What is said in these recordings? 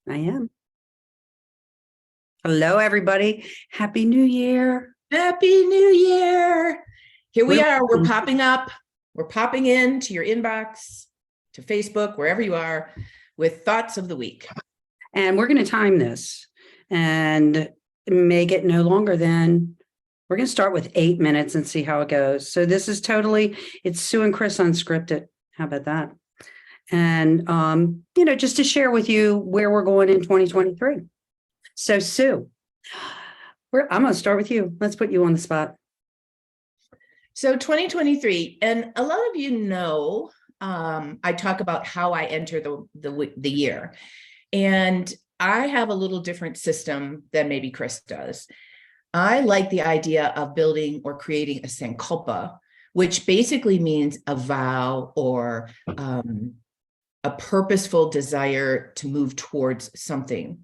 I am. Hello, everybody. Happy New Year. Happy New Year. Here we We're- are. We're popping up. We're popping into your inbox, to Facebook, wherever you are, with thoughts of the week. And we're going to time this and make it no longer than, we're going to start with 8 minutes and see how it goes. So this is it's Sue and Chris Unscripted. How about that? And, just to share with you where we're going in 2023. So Sue, I'm going to start with you. Let's put you on the spot. So 2023, and a lot of you know, I talk about how I enter the year, and I have a little different system than maybe Chris does. I like the idea of building or creating a sankalpa, which basically means a vow or a purposeful desire to move towards something.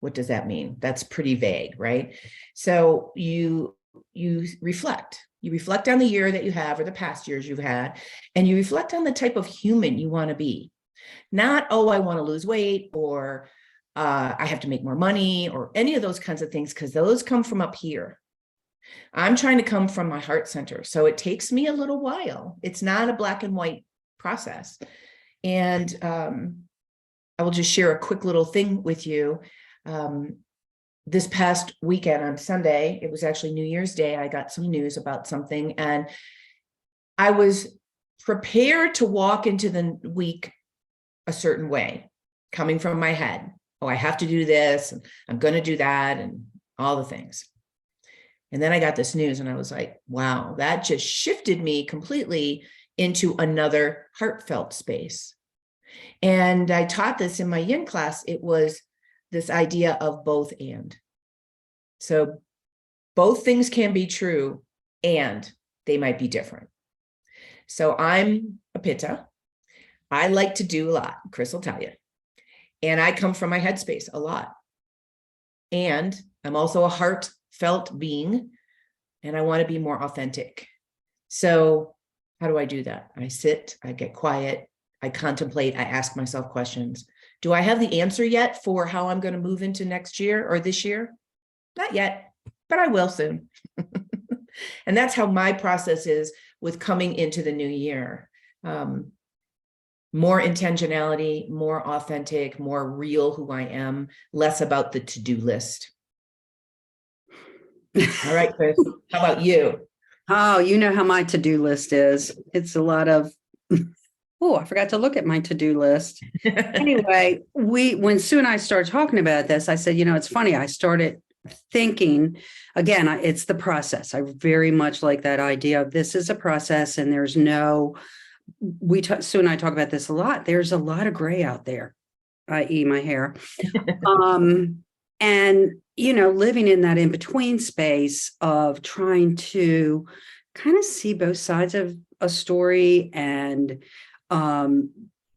What does that mean? That's pretty vague, right? So you reflect. You reflect on the year that you have or the past years you've had, and you reflect on the type of human you want to be. Not, oh, I want to lose weight, or I have to make more money, or any of those kinds of things, because those come from up here. I'm trying to come from my heart center. So it takes me a little while. It's not a black and white process. And I will just share a quick little thing with you. This past weekend on Sunday, it was actually New Year's Day, I got some news about something, and I was prepared to walk into the week a certain way, coming from my head. Oh, I have to do this, and I'm going to do that, and all the things. And then I got this news, and I was like, wow, that just shifted me completely into another heartfelt space. And I taught this in my yin class. It was this idea of both and. So both things can be true, and they might be different. So I'm a pitta. I like to do a lot. Chris will tell you. And I come from my headspace a lot. And I'm also a heartfelt being, and I want to be more authentic. So how do I do that? I sit, I get quiet, I contemplate, I ask myself questions. Do I have the answer yet for how I'm going to move into next year or this year? Not yet, but I will soon. And that's how my process is with coming into the new year. More intentionality, more authentic, more real who I am, less about the to-do list. All right, Chris, how about you? Oh, you know how my to-do list is. It's a lot of, oh, I forgot to look at my to-do list. Anyway, when Sue and I started talking about this, I said, it's funny. I started thinking, again, it's the process. I very much like that idea of this is a process, and there's no, Sue and I talk about this a lot. There's a lot of gray out there, i.e. my hair. And, living in that in-between space of trying to kind of see both sides of a story, and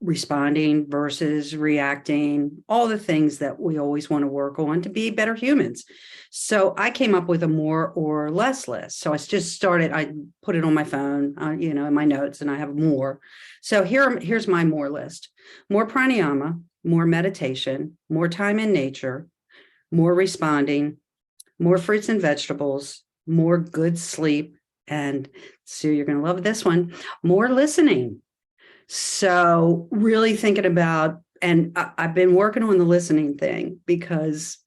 responding versus reacting, all the things that we always want to work on to be better humans. So I came up with a more or less list. So I just started, I put it on my phone, in my notes, and I have more. So here's my more list: more pranayama, more meditation, more time in nature, more responding, more fruits and vegetables, more good sleep. And Sue, you're going to love this one: more listening. So really thinking about, and I've been working on the listening thing because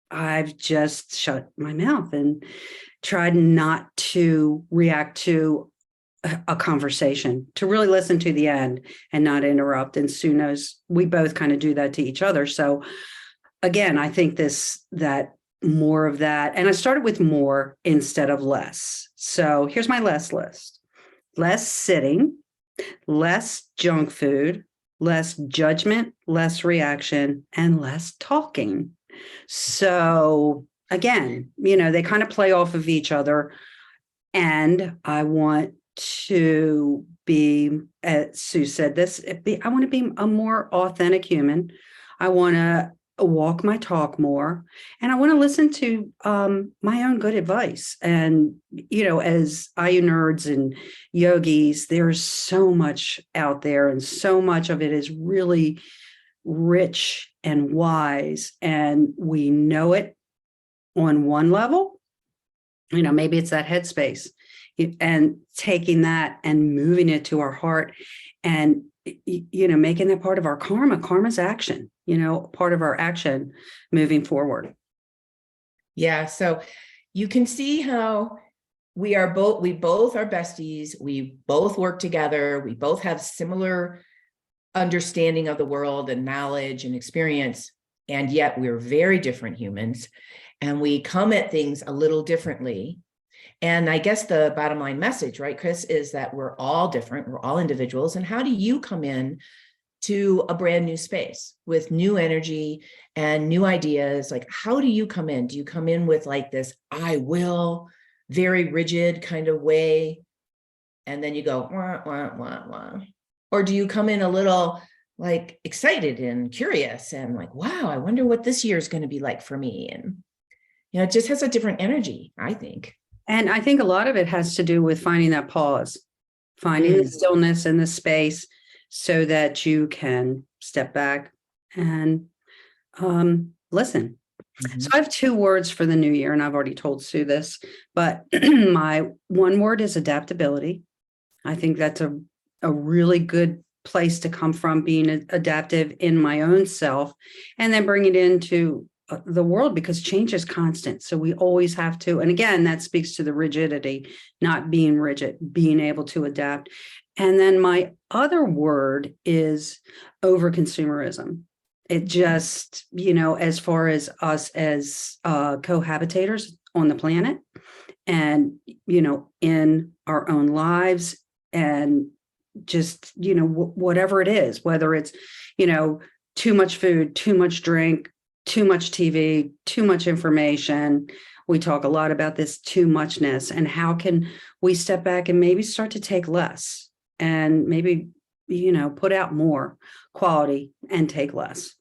I've just shut my mouth and tried not to react to a conversation, to really listen to the end and not interrupt. And Sue knows we both kind of do that to each other. So again, I think that more of that, and I started with more instead of less. So here's my less list: less sitting, less junk food, less judgment, less reaction, and less talking. So again, they kind of play off of each other. And I want to be, as Sue said this, I want to be a more authentic human. I want to walk my talk more, and I want to listen to my own good advice. And as Ayu nerds and yogis, there's so much out there, and so much of it is really rich and wise, and we know it on one level. Maybe it's that headspace, and taking that and moving it to our heart, and making that part of our karma. Karma's action, part of our action moving forward. Yeah. So you can see how we both are besties. We both work together. We both have similar understanding of the world and knowledge and experience. And yet we're very different humans, and we come at things a little differently. And I guess the bottom line message, right, Chris, is that we're all different. We're all individuals. And how do you come in to a brand new space with new energy and new ideas? Like, how do you come in? Do you come in with like this, I will, very rigid kind of way, and then you go, wah, wah, wah, wah? Or do you come in a little like excited and curious and like, wow, I wonder what this year is going to be like for me? And, it just has a different energy, I think. And I think a lot of it has to do with finding that pause, finding the stillness in the space, so that you can step back and listen. Mhm. So I have 2 words for the new year, and I've already told Sue this, but my one word is adaptability. I think that's a really good place to come from, being adaptive in my own self, and then bring it into the world, because change is constant. So we always have to, and again, that speaks to the rigidity, not being rigid, being able to adapt. And then my other word is over-consumerism. It just, as far as us as cohabitators on the planet, and, in our own lives, and just, whatever it is, whether it's, too much food, too much drink, too much TV, too much information. We talk a lot about this too muchness, and how can we step back and maybe start to take less, and maybe, put out more quality and take less.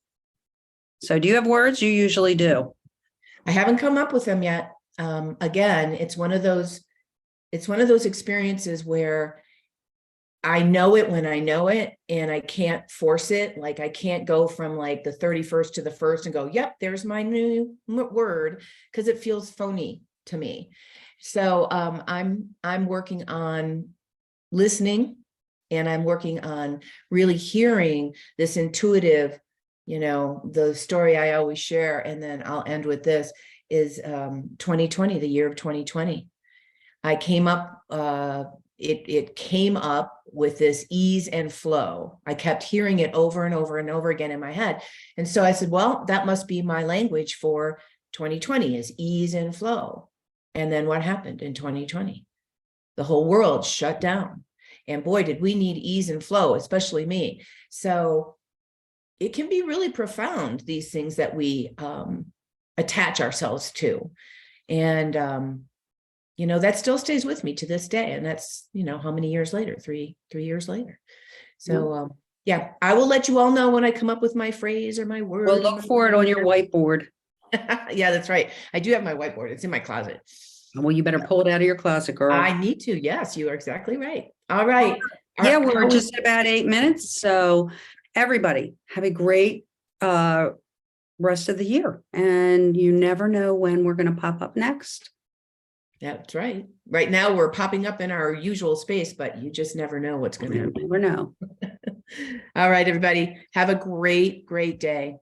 So do you have words? You usually do. I haven't come up with them yet. Again, it's one of those experiences where I know it when I know it, and I can't force it. Like, I can't go from like the 31st to the 1st and go, yep, there's my new word, because it feels phony to me. So I'm working on listening, and I'm working on really hearing this intuitive, the story I always share, and then I'll end with this, is 2020, the year of 2020. I came up, it came up with this ease and flow. I kept hearing it over and over and over again in my head. And so I said, well, that must be my language for 2020, is ease and flow. And then what happened in 2020? The whole world shut down. And boy, did we need ease and flow, especially me. So it can be really profound, these things that we attach ourselves to. And, that still stays with me to this day. And that's, how many years later, three years later. So, yeah, I will let you all know when I come up with my phrase or my word. Well, look for it on your whiteboard. Yeah, that's right. I do have my whiteboard. It's in my closet. Well, you better pull it out of your closet, girl. I need to. Yes, you are exactly right. All right. Yeah, we're just at about 8 minutes. So everybody have a great rest of the year. And you never know when we're going to pop up next. That's right. Right now we're popping up in our usual space, but you just never know what's going to happen. Never know. All right, everybody. Have a great, great day.